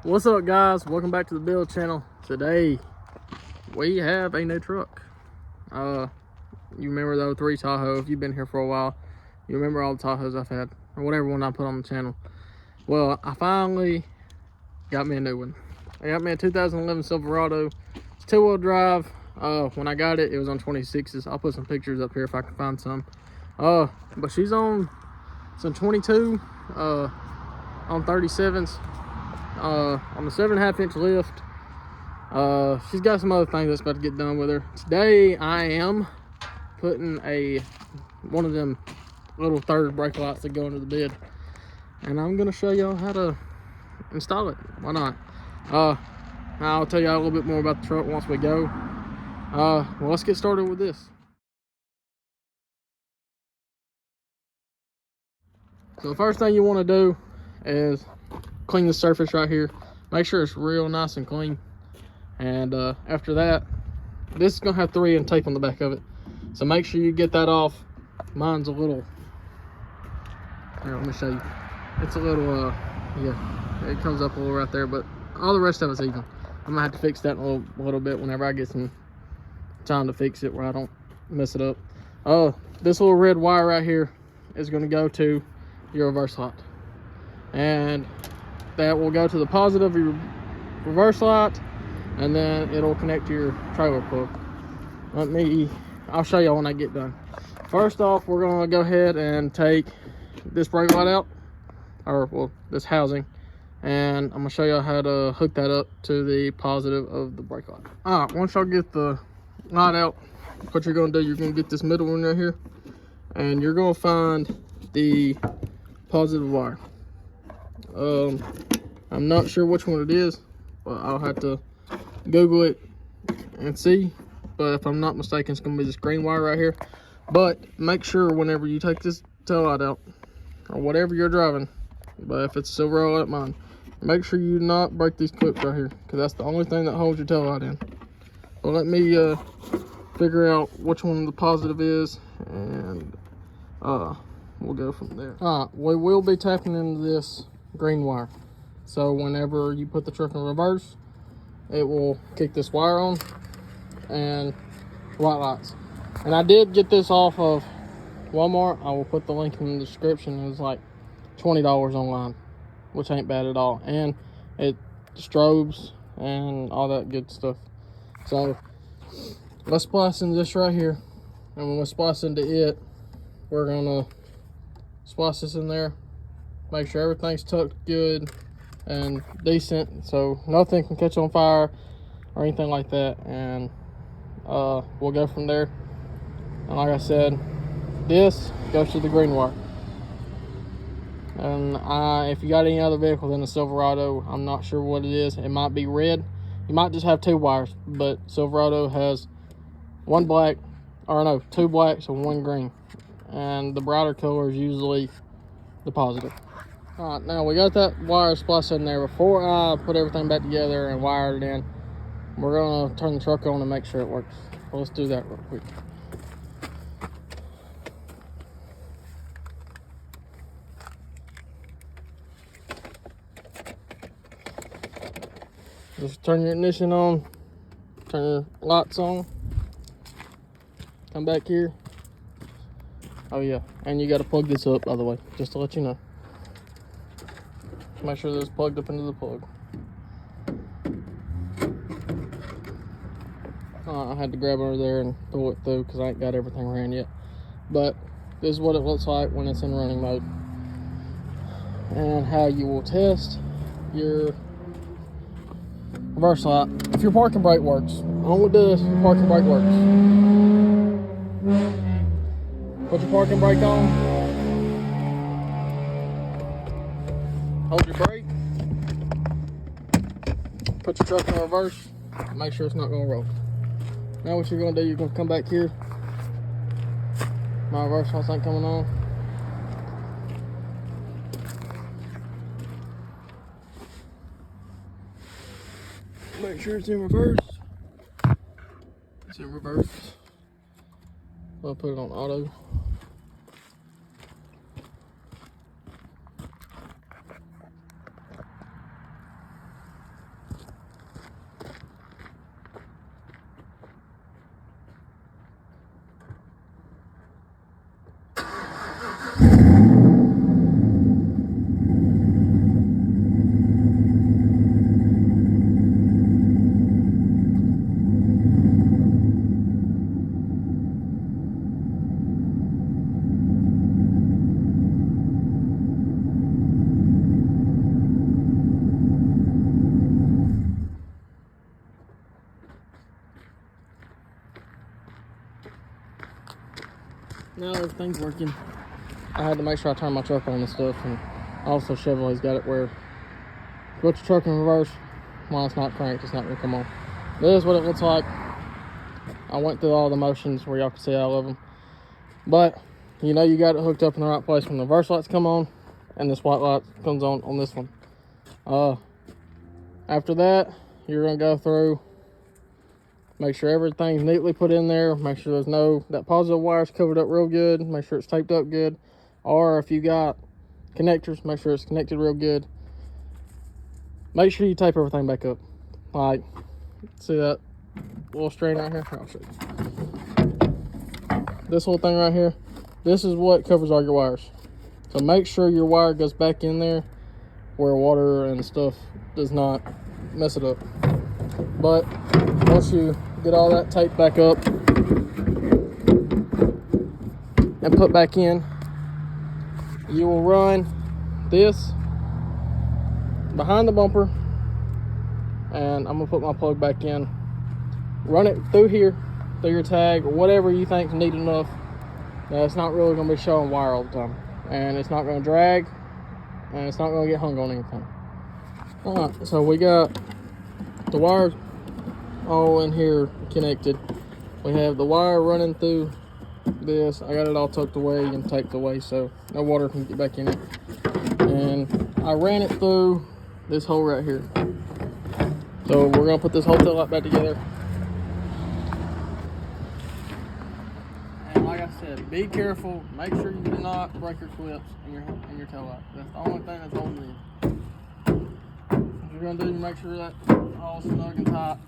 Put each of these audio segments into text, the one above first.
What's up, guys? Welcome back to the build channel. Today we have a new truck. You remember the 03 Tahoe? If you've been here for a while, you remember all the Tahoes I've had, or whatever one I put on the channel. Well, I finally got me a new one. I got me a 2011 Silverado. It's 2-wheel drive. When I got it, it was on 26s. I'll put some pictures up here if I can find some. But she's on some 22 on 37s. On the 7.5 inch lift. She's got some other things that's about to get done with her. Today I am putting one of them little third brake lights that go into the bed, and I'm gonna show y'all how to install it. Why not? I'll tell y'all a little bit more about the truck once we go. Well, let's get started with this. So the first thing you want to do is clean the surface right here. Make sure it's real nice and clean. And after that, this is gonna have 3M tape on the back of it, so make sure you get that off. Mine's a little, here, let me show you. It's a little yeah, it comes up a little right there, but all the rest of it's even. I'm gonna have to fix that in a little bit whenever I get some time to fix it where I don't mess it up. This little red wire right here is gonna go to your reverse light, and that will go to the positive of your reverse light, and then it'll connect to your trailer plug. I'll show y'all when I get done. First off, we're gonna go ahead and take this brake light out, or well, this housing, and I'm gonna show y'all how to hook that up to the positive of the brake light. All right, once y'all get the light out, what you're gonna do, you're gonna get this middle one right here, and you're gonna find the positive wire. I'm not sure which one it is, but I'll have to Google it and see. But if I'm not mistaken, it's gonna be this green wire right here. But make sure whenever you take this tail light out, or whatever you're driving, but if it's Silverado like mine, make sure you not break these clips right here, because that's the only thing that holds your tail light in. Well, let me figure out which one the positive is, and we'll go from there. All right, we will be tapping into this green wire. So whenever you put the truck in reverse, it will kick this wire on and white lights. And I did get this off of Walmart. I will put the link in the description. It was like $20 online, which ain't bad at all. And it strobes and all that good stuff. So let's splice into this right here. And when we splice into it, we're gonna splice this in there. Make sure everything's tucked good and decent, so nothing can catch on fire or anything like that, and we'll go from there. And like I said, this goes to the green wire. And if you got any other vehicle than a Silverado, I'm not sure what it is. It might be red. You might just have 2 wires, but Silverado has 1 black, or no, 2 blacks and 1 green, and the brighter color is usually the positive. All right, now we got that wire spliced in there. Before I put everything back together and wire it in, we're gonna turn the truck on and make sure it works. Well, let's do that real quick. Just turn your ignition on, turn your lights on, come back here. Oh yeah, and you gotta plug this up, by the way, just to let you know. Make sure that it's plugged up into the plug. I had to grab under there and throw it through because I ain't got everything ran yet. But this is what it looks like when it's in running mode. And how you will test your reverse light. If your parking brake works, only do this if your parking brake works. Put your parking brake on. Hold your brake. Put your truck in reverse. Make sure it's not gonna roll. Now what you're gonna do, you're gonna come back here. My reverse lights ain't coming on. Make sure it's in reverse. It's in reverse. I'll put it on auto. now everything's working. I had to make sure I turned my truck on and stuff, and also Chevrolet's got it where put your truck in reverse while it's not cranked, it's not gonna come on. This is what it looks like. I went through all the motions where y'all can see all of them, but you know you got it hooked up in the right place when the reverse lights come on and this white light comes on this one. After that, you're gonna go through, make sure everything's neatly put in there, make sure that positive wire's covered up real good, make sure it's taped up good, or if you got connectors, make sure it's connected real good. Make sure you tape everything back up. Like, see that little string right here? I'll show you. This whole thing right here, this is what covers all your wires. So make sure your wire goes back in there where water and stuff does not mess it up. But once you get all that taped back up and put back in, you will run this behind the bumper, and I'm gonna put my plug back in, run it through here, through your tag, or whatever you think is neat enough. Now, it's not really gonna be showing wire all the time, and it's not gonna drag, and it's not gonna get hung on anything. All right, so we got the wire all in here connected. We have the wire running through this. I got it all tucked away and taped away so no water can get back in it. And I ran it through this hole right here. So we're gonna put this whole tail light back together. And like I said, be careful. Make sure you do not break your clips in your tail light. That's the only thing that's holding it. What you're gonna do, make sure that all snug and tight.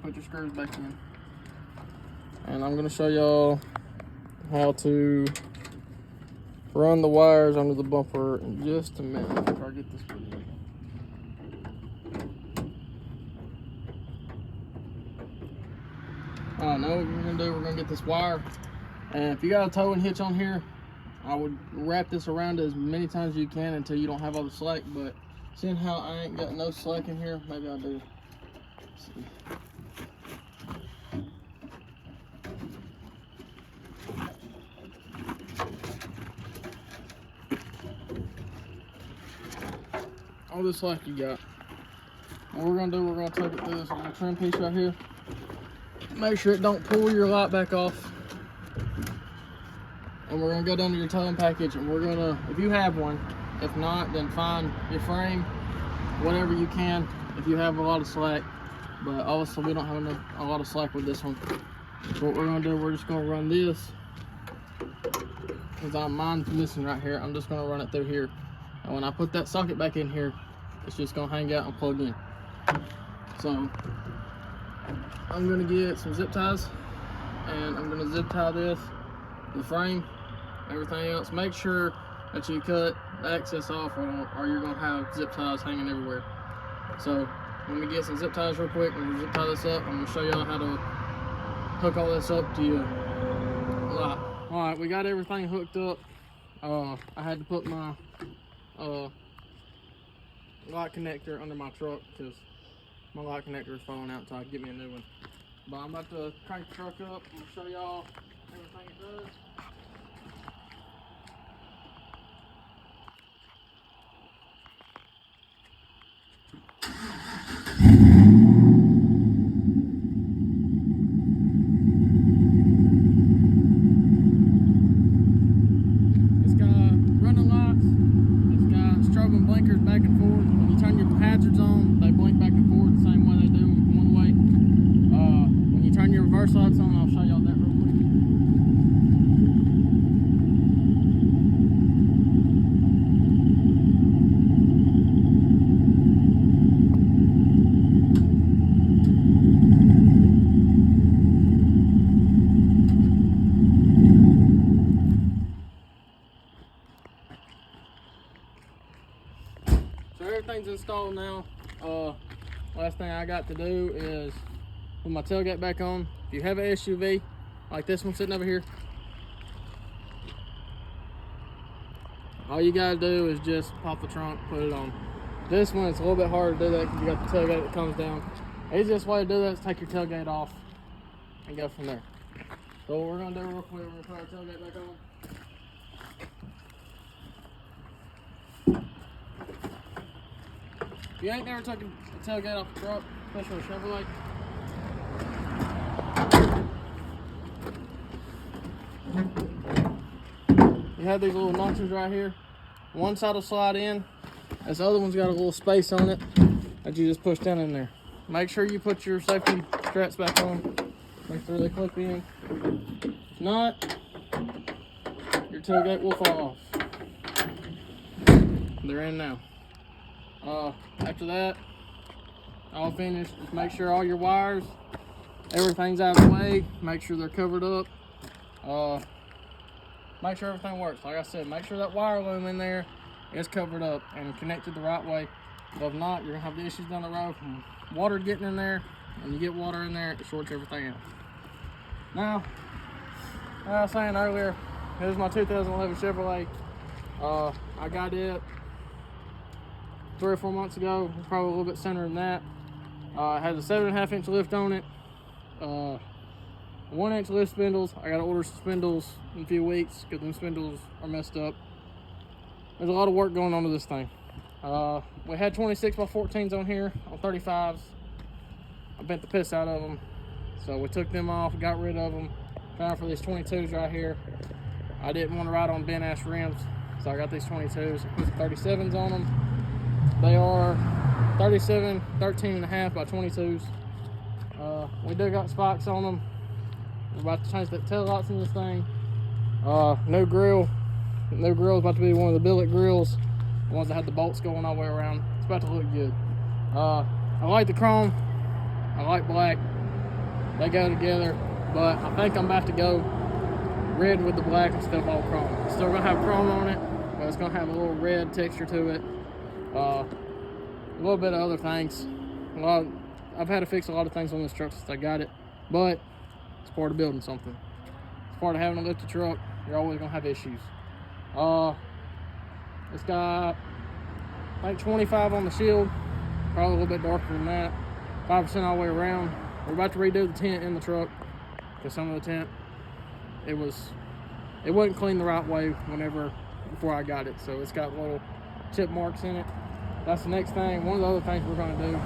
Put your screws back in. And I'm gonna show y'all how to run the wires under the bumper in just a minute after I get this put in. Alright, now what we're gonna do, we're gonna get this wire. And if you got a tow and hitch on here, I would wrap this around as many times as you can until you don't have all the slack. But seeing how I ain't got no slack in here, maybe I'll do. Let's see. All this slack you got. What we're gonna do, we're gonna take it through this little trim piece right here. Make sure it don't pull your light back off. And we're gonna go down to your towing package, and we're gonna, if you have one, if not, then find your frame, whatever you can, if you have a lot of slack. But obviously we don't have a lot of slack with this one. So what we're gonna do, we're just gonna run this, because mine's missing right here. I'm just gonna run it through here. And when I put that socket back in here, it's just gonna hang out and plug in. So I'm gonna get some zip ties, and I'm gonna zip tie this, the frame, everything else. Make sure that you cut the excess off, or you're gonna have zip ties hanging everywhere. So let me get some zip ties real quick. I'm gonna zip tie this up. I'm gonna show y'all how to hook all this up to your light. All right, we got everything hooked up. I had to put my light connector under my truck because my light connector is falling out, so I can get me a new one. But I'm about to crank the truck up. I'm gonna show y'all everything it does. It's got running lights. It's got strobe and blinkers back and forth. When you turn your hazards on, they blink back and forth the same way they do one way. When you turn your reverse lights on, I'll show y'all that real quick. So everything's installed now. Last thing I got to do is put my tailgate back on. If you have an SUV like this one sitting over here, all you gotta do is just pop the trunk, put it on. This one, it's a little bit harder to do that because you got the tailgate that comes down. The easiest way to do that is take your tailgate off and go from there. So what we're gonna do real quick, we're gonna put our tailgate back on. If you ain't never taken a tailgate off a truck, especially a Chevrolet, you have these little notches right here. One side will slide in. This other one's got a little space on it that you just push down in there. Make sure you put your safety straps back on. Make sure they clip in. If not, your tailgate will fall off. They're in now. After that, all finished. Just make sure all your wires, everything's out of the way. Make sure they're covered up. Make sure everything works. Like I said, make sure that wire loom in there is covered up and connected the right way. If not, you're gonna have the issues down the road from water getting in there. When you get water in there, it shorts everything out. Now, like I was saying earlier, here's my 2011 Chevrolet. I got it 3 or 4 months ago, probably a little bit sooner than that. It has a 7.5-inch lift on it. 1-inch lift spindles. I gotta order some spindles in a few weeks because them spindles are messed up. There's a lot of work going on to this thing. We had 26x14s on here on 35s. I bent the piss out of them, so we took them off, got rid of them. Found for these 22s right here. I didn't want to ride on bent ash rims, so I got these 22s. I put 37s on them. They are 37, 13.5 by 22s. We do got spikes on them. We're about to change the tail lights in this thing. New grill. New grill is about to be one of the billet grills, the ones that had the bolts going all the way around. It's about to look good. I like the chrome. I like black. They go together, but I think I'm about to go red with the black instead of all chrome. It's still gonna have chrome on it, but it's gonna have a little red texture to it. A little bit of other things. I've had to fix a lot of things on this truck since I got it, but it's part of building something. It's part of having a lifted truck. You're always gonna have issues. It's got, I think, 25 on the shield, probably a little bit darker than that. 5% all the way around. We're about to redo the tent in the truck because some of the tent, it wasn't cleaned the right way before I got it, so it's got little chip marks in it. That's the next thing. One of the other things we're gonna do.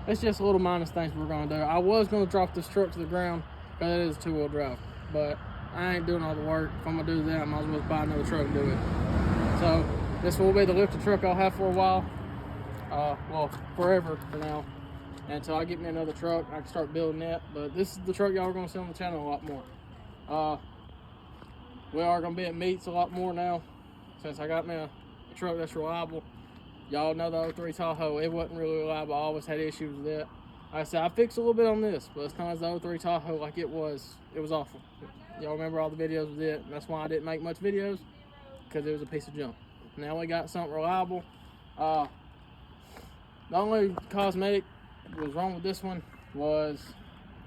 It's just little minus things we're gonna do. I was gonna drop this truck to the ground because it is a 2-wheel drive, but I ain't doing all the work. If I'm gonna do that, I might as well buy another truck and do it. So this will be the lifted truck I'll have for a while. Well, forever for now, until I get me another truck. I can start building it. But this is the truck y'all are gonna see on the channel a lot more. We are gonna be at meets a lot more now, since I got me a truck that's reliable. Y'all know the 03 Tahoe, it wasn't really reliable. I always had issues with it. Like I said, I fixed a little bit on this, but as long as the 03 Tahoe, like it was awful. Y'all remember all the videos with it, and that's why I didn't make much videos, because it was a piece of junk. Now we got something reliable. The only cosmetic that was wrong with this one was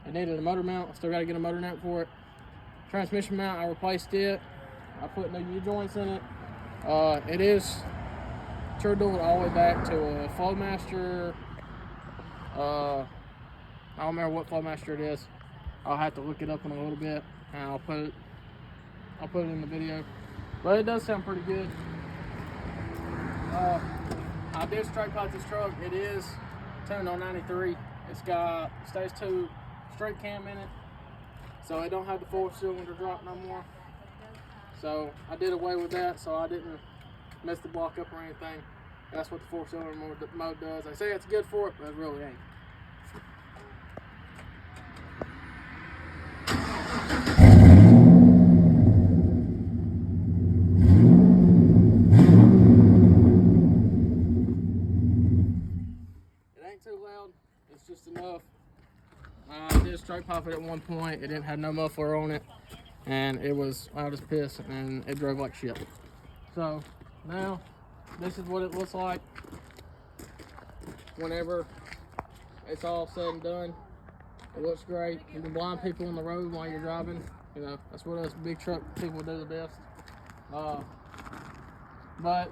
it needed a motor mount. I still got to get a motor mount for it. Transmission mount, I replaced it. I put new U-joints in it. It is turned all the way back to a Flowmaster. I don't remember what Flowmaster it is. I'll have to look it up in a little bit, and I'll put it in the video. But it does sound pretty good. I did straight pipe this truck. It is tuned on 93. It's got stage 2 straight cam in it, so it don't have the 4-cylinder drop no more. So I did away with that, so I didn't mess the block up or anything. That's what the 4-cylinder mode does. They say it's good for it, but it really ain't. Too loud, it's just enough. I did straight pipe it at one point. It didn't have no muffler on it, and it was loud as piss, and it drove like shit. So now this is what it looks like whenever it's all said and done. It looks great. You can blind people on the road while you're driving. You know, that's what us big truck people do the best. But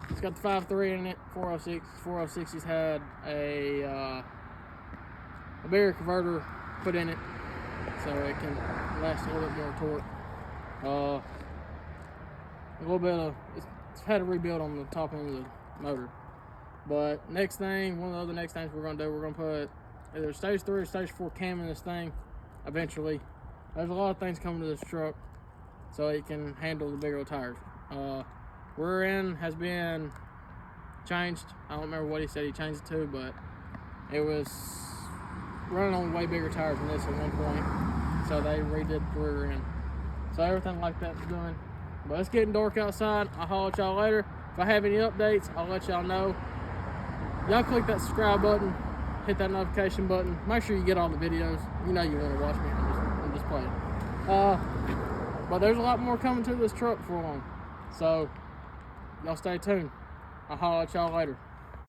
it's got the 5.3 in it, 406. 406's had a barrier converter put in it. so it can last a little bit more torque. A little bit of, it's had a rebuild on the top end of the motor. But next thing, one of the other next things we're gonna do, we're gonna put either stage 3 or stage 4 cam in this thing eventually. There's a lot of things coming to this truck so it can handle the bigger tires. Rear end has been changed. I don't remember what he said he changed it to, but it was running on way bigger tires than this at one point, so they redid the rear end. So everything like that's done. But it's getting dark outside. I'll holler at y'all later. If I have any updates, I'll let y'all know. Y'all click that subscribe button, hit that notification button. Make sure you get all the videos. You know you want to watch me. I'm just playing. But there's a lot more coming to this truck for long. So y'all stay tuned. I'll holler at y'all later.